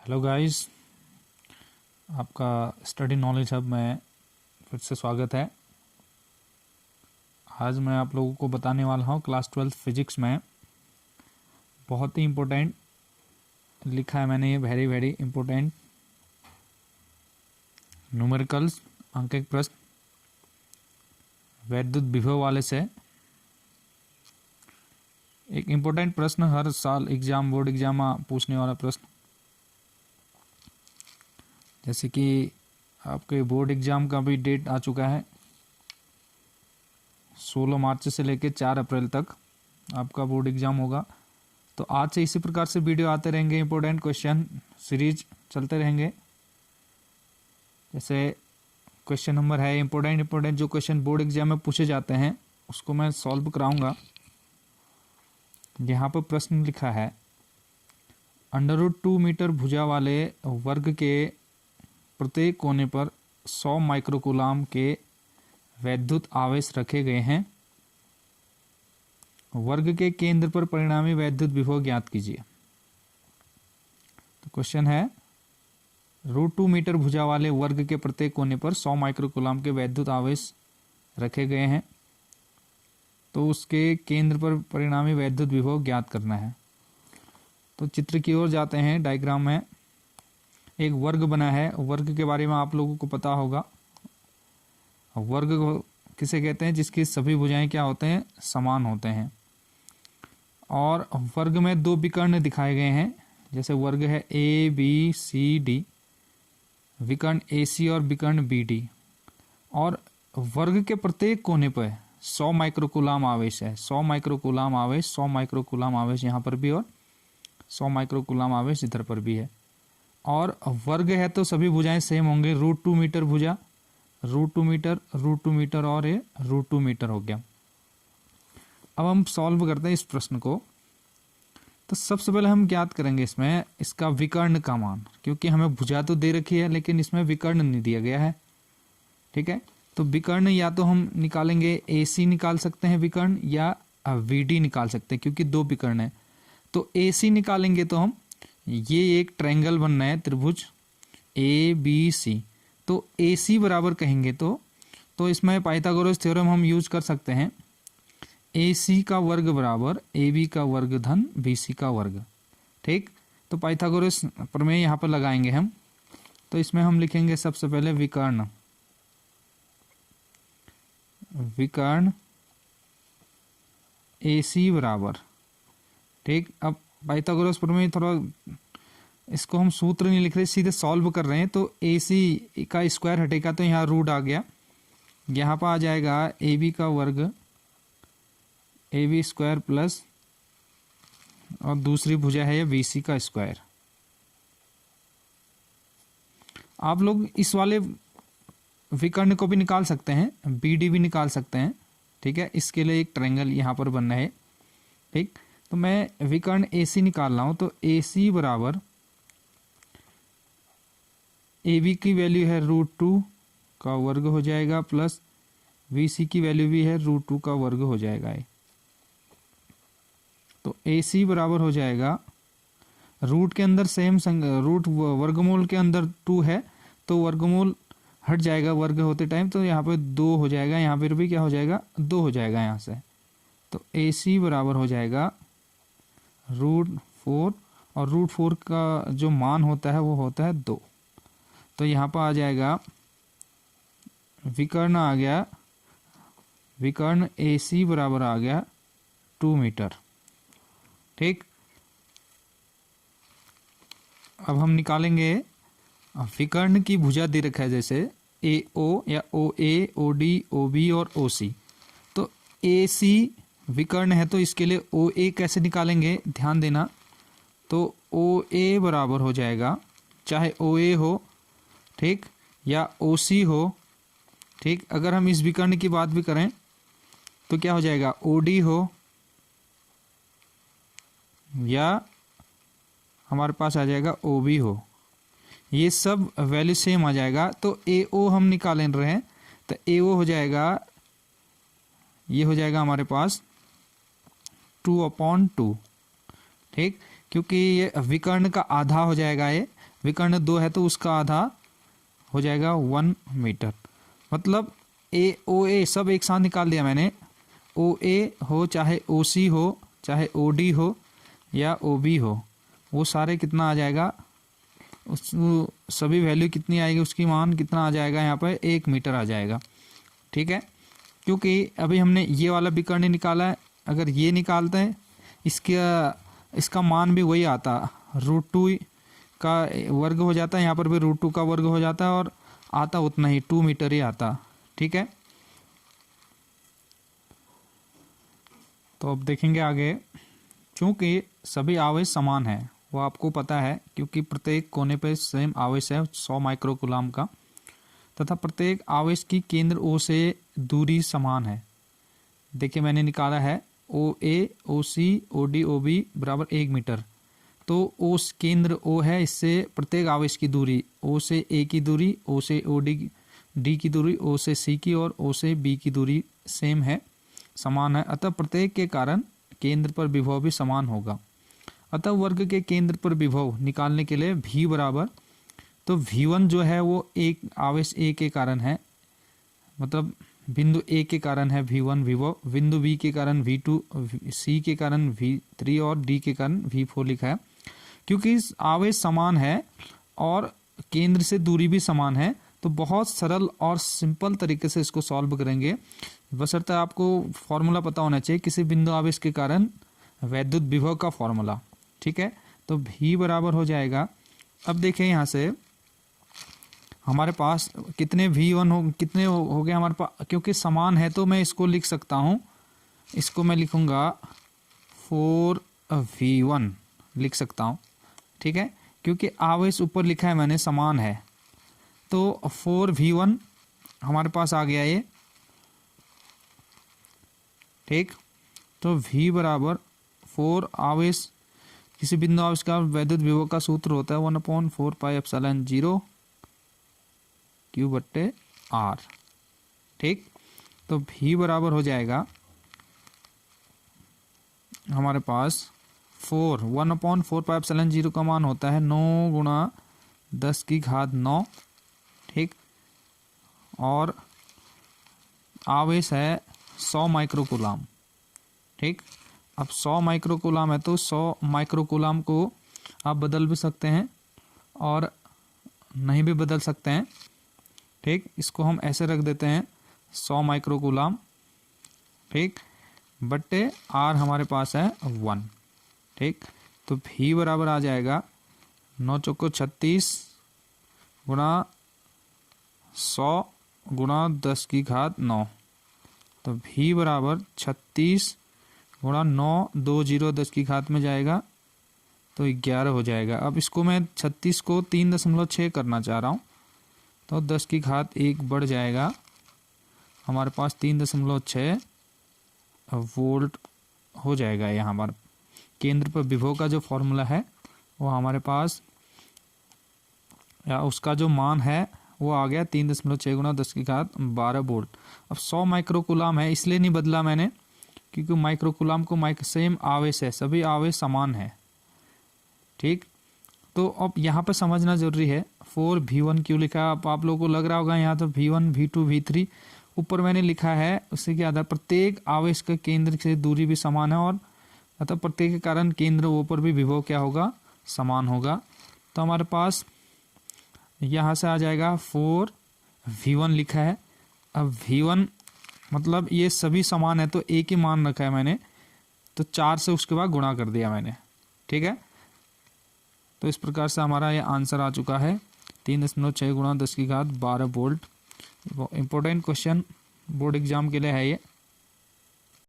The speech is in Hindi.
हेलो गाइस, आपका स्टडी नॉलेज हब में फिर से स्वागत है। आज मैं आप लोगों को बताने वाला हूँ क्लास 12 फिजिक्स में बहुत ही इम्पोर्टेंट लिखा है मैंने, ये वेरी वेरी इम्पोर्टेंट न्यूमेरिकल्स अंकित प्रश्न वैद्युत विभव वाले से। एक इम्पोर्टेंट प्रश्न, हर साल एग्जाम बोर्ड एग्जाम में पूछने वाला प्रश्न। जैसे कि आपके बोर्ड एग्ज़ाम का भी डेट आ चुका है, 16 मार्च से लेकर 4 अप्रैल तक आपका बोर्ड एग्ज़ाम होगा। तो आज से इसी प्रकार से वीडियो आते रहेंगे, इंपॉर्टेंट क्वेश्चन सीरीज चलते रहेंगे। जैसे क्वेश्चन नंबर है इंपॉर्टेंट जो क्वेश्चन बोर्ड एग्जाम में पूछे जाते हैं उसको मैं सॉल्व कराऊंगा। यहाँ पर प्रश्न लिखा है, √2 मीटर भुजा वाले वर्ग के प्रत्येक कोने पर 100 माइक्रोकूलाम के वैद्युत आवेश रखे गए हैं। वर्ग के केंद्र पर परिणामी वैद्युत विभव ज्ञात कीजिए। तो क्वेश्चन है, √2 मीटर भुजा वाले वर्ग के प्रत्येक कोने पर 100 माइक्रोकूलाम के वैद्युत आवेश रखे गए हैं, तो उसके केंद्र पर परिणामी वैद्युत विभव ज्ञात करना है। तो चित्र की ओर जाते हैं। डायग्राम में एक वर्ग बना है। वर्ग के बारे में आप लोगों को पता होगा। वर्ग किसे कहते हैं? जिसकी सभी भुजाएं क्या होते हैं? समान होते हैं। और वर्ग में 2 विकर्ण दिखाए गए हैं। जैसे वर्ग है ABCD, विकर्ण AC और विकर्ण BD। और वर्ग के प्रत्येक कोने पर 100 माइक्रोकूलाम आवेश है। 100 माइक्रोकूलाम आवेश, 100 माइक्रोकूलाम आवेश यहाँ पर भी और 100 माइक्रोकूलाम आवेश इधर पर भी है। और वर्ग है तो सभी भुजाएं सेम होंगे। √2 मीटर भुजा, √2 मीटर और ये √2 मीटर हो गया। अब हम सॉल्व करते हैं इस प्रश्न को। तो सबसे पहले हम ज्ञात करेंगे इसमें इसका विकर्ण का मान, क्योंकि हमें भुजा तो दे रखी है लेकिन इसमें विकर्ण नहीं दिया गया है। ठीक है, तो विकर्ण या तो हम निकालेंगे AC निकाल सकते हैं विकर्ण, या VD निकाल सकते हैं क्योंकि 2 विकर्ण है। तो AC निकालेंगे तो हम, ये एक ट्रायंगल बनना है, त्रिभुज ABC। तो AC बराबर कहेंगे तो इसमें पाइथागोरस थ्योरम हम यूज कर सकते हैं। AC का वर्ग बराबर AB का वर्ग धन BC का वर्ग। ठीक, तो पाइथागोरस प्रमेय यहाँ पर लगाएंगे हम। तो इसमें हम लिखेंगे सबसे पहले विकर्ण AC बराबर। ठीक, अब पाइथागोरस प्रमेय थोड़ा इसको हम सूत्र नहीं लिख रहे, सीधे सॉल्व कर रहे हैं। तो AC का स्क्वायर हटेगा तो यहाँ रूट आ गया। यहाँ पर आ जाएगा AB का वर्ग, AB स्क्वायर प्लस, और दूसरी भुजा है ये BC का स्क्वायर। आप लोग इस वाले विकर्ण को भी निकाल सकते हैं, BD भी निकाल सकते हैं। ठीक है, इसके लिए एक ट्रायंगल यहाँ पर बनना है। ठीक, तो मैं विकर्ण AC निकाल रहा हूं। तो AC बराबर AB की वैल्यू है √2 का वर्ग हो जाएगा, प्लस BC की वैल्यू भी है √2 का वर्ग हो जाएगा। तो AC बराबर हो जाएगा, रूट के अंदर सेम रूट वर्गमूल के अंदर 2 है तो वर्गमूल हट जाएगा वर्ग होते टाइम, तो यहाँ पे 2 हो जाएगा, यहाँ पर भी क्या हो जाएगा? 2 हो जाएगा यहाँ से। तो AC बराबर हो जाएगा √4, और √4 का जो मान होता है वो होता है 2। तो यहाँ पर आ जाएगा विकर्ण आ गया, विकर्ण AC बराबर आ गया 2 मीटर। ठीक, अब हम निकालेंगे विकर्ण की भुजा दे रखा है, जैसे AO या OA, OD, OB और OC। तो AC विकर्ण है तो इसके लिए OA कैसे निकालेंगे, ध्यान देना। तो OA बराबर हो जाएगा, चाहे OA हो, ठीक, या OC हो। ठीक, अगर हम इस विकर्ण की बात भी करें तो क्या हो जाएगा? OD हो, या हमारे पास आ जाएगा OB हो। ये सब वैल्यू सेम आ जाएगा। तो AO हम निकाल रहे हैं, तो AO हो जाएगा, ये हो जाएगा हमारे पास 2/2। ठीक, क्योंकि ये विकर्ण का आधा हो जाएगा, ये विकर्ण 2 है तो उसका आधा हो जाएगा 1 मीटर। मतलब ए ओ ए सब एक साथ निकाल दिया मैंने। ओ ए हो चाहे ओ सी हो चाहे ओ डी हो या ओ बी हो, वो सारे कितना आ जाएगा, उस सभी वैल्यू कितनी आएगी, उसकी मान कितना आ जाएगा यहाँ पर 1 मीटर आ जाएगा। ठीक है, क्योंकि अभी हमने ये वाला विकर्ण निकाला है, अगर ये निकालते हैं इसका मान भी वही आता, √2 का वर्ग हो जाता है, यहाँ पर भी √2 का वर्ग हो जाता है और आता उतना ही 2 मीटर ही आता। ठीक है, तो अब देखेंगे आगे। चूंकि सभी आवेश समान है, वो आपको पता है क्योंकि प्रत्येक कोने पर सेम आवेश है 100 माइक्रोकूलाम का, तथा प्रत्येक आवेश की केंद्र ओ से दूरी समान है। देखिए मैंने निकाला है ओ ए ओ सी ओ डी ओ बी बराबर 1 मीटर। तो ओ केंद्र ओ है, इससे प्रत्येक आवेश की दूरी ओ से ए की दूरी, ओ से ओ डी की दूरी, ओ से सी की और ओ से बी की दूरी सेम है, समान है। अतः प्रत्येक के कारण केंद्र पर विभव भी समान होगा। अतः वर्ग के केंद्र पर विभव निकालने के लिए V बराबर, तो V1 जो है वो एक आवेश A के कारण है, मतलब बिंदु A के कारण है V1 विभव, बिंदु B के कारण V2, C के कारण V3 और D के कारण V4 लिखा है। क्योंकि आवेश समान है और केंद्र से दूरी भी समान है, तो बहुत सरल और सिंपल तरीके से इसको सॉल्व करेंगे। बशर्ते आपको फॉर्मूला पता होना चाहिए किसी बिंदु आवेश के कारण वैद्युत विभव का फॉर्मूला। ठीक है, तो V बराबर हो जाएगा, अब देखिए यहाँ से हमारे पास कितने V1 हो, कितने हो गए हमारे पास, क्योंकि समान है तो मैं इसको लिख सकता हूँ, इसको मैं लिखूँगा 4V1 लिख सकता हूँ। ठीक है, क्योंकि आवेश ऊपर लिखा है मैंने समान है, तो 4V1 हमारे पास आ गया ये। ठीक, तो V बराबर 4 आवेश, किसी बिंदु आवेश का वैद्युत विभव का सूत्र होता है 1/4πε0 Q/R। ठीक, तो V बराबर हो जाएगा हमारे पास 1/4πε0 का मान होता है 9 × 10⁹ ठीक, और आवेश है 100 माइक्रोकूलाम। ठीक, अब 100 माइक्रोकूलाम है तो 100 माइक्रोकूलाम को आप बदल भी सकते हैं और नहीं भी बदल सकते हैं। ठीक, इसको हम ऐसे रख देते हैं 100 माइक्रोकूलाम। ठीक, बट्टे R हमारे पास है 1। ठीक, तो V बराबर आ जाएगा 9 चौको 36 गुणा 100 गुणा 10⁹9। तो V बराबर 36 गुणा 9 2 0 10⁻⁴ में जाएगा तो 11 हो जाएगा। अब इसको मैं 36 को 3.6 करना चाह रहा हूँ, तो 10⁻1 बढ़ जाएगा, हमारे पास 3.6 वोल्ट हो जाएगा। यहाँ हमारे केंद्र पर विभव का जो फॉर्मूला है वो हमारे पास, या उसका जो मान है वो आ गया 3.6 गुणा 10⁻12 वोल्ट। अब 100 माइक्रोकूलाम है इसलिए नहीं बदला मैंने, क्योंकि माइक्रोकूलाम को सेम आवेश है, सभी आवेश समान है। ठीक, तो अब यहाँ पे समझना जरूरी है 4V1 क्यों लिखा है। आप लोगों को लग रहा होगा यहाँ तो V1 V2 V3 ऊपर मैंने लिखा है, उसी के आधार प्रत्येक आवेश का केंद्र से दूरी भी समान है और अतः प्रत्येक के कारण केंद्र O पर भी विभव क्या होगा, समान होगा। तो हमारे पास यहाँ से आ जाएगा 4V1 लिखा है। अब V1 मतलब ये सभी समान है तो एक ही मान रखा है मैंने, तो 4 से उसके बाद गुणा कर दिया मैंने। ठीक है, तो इस प्रकार से हमारा ये आंसर आ चुका है 3.6 गुणा 10⁻12 volt. Important question board exam के लिए है ये।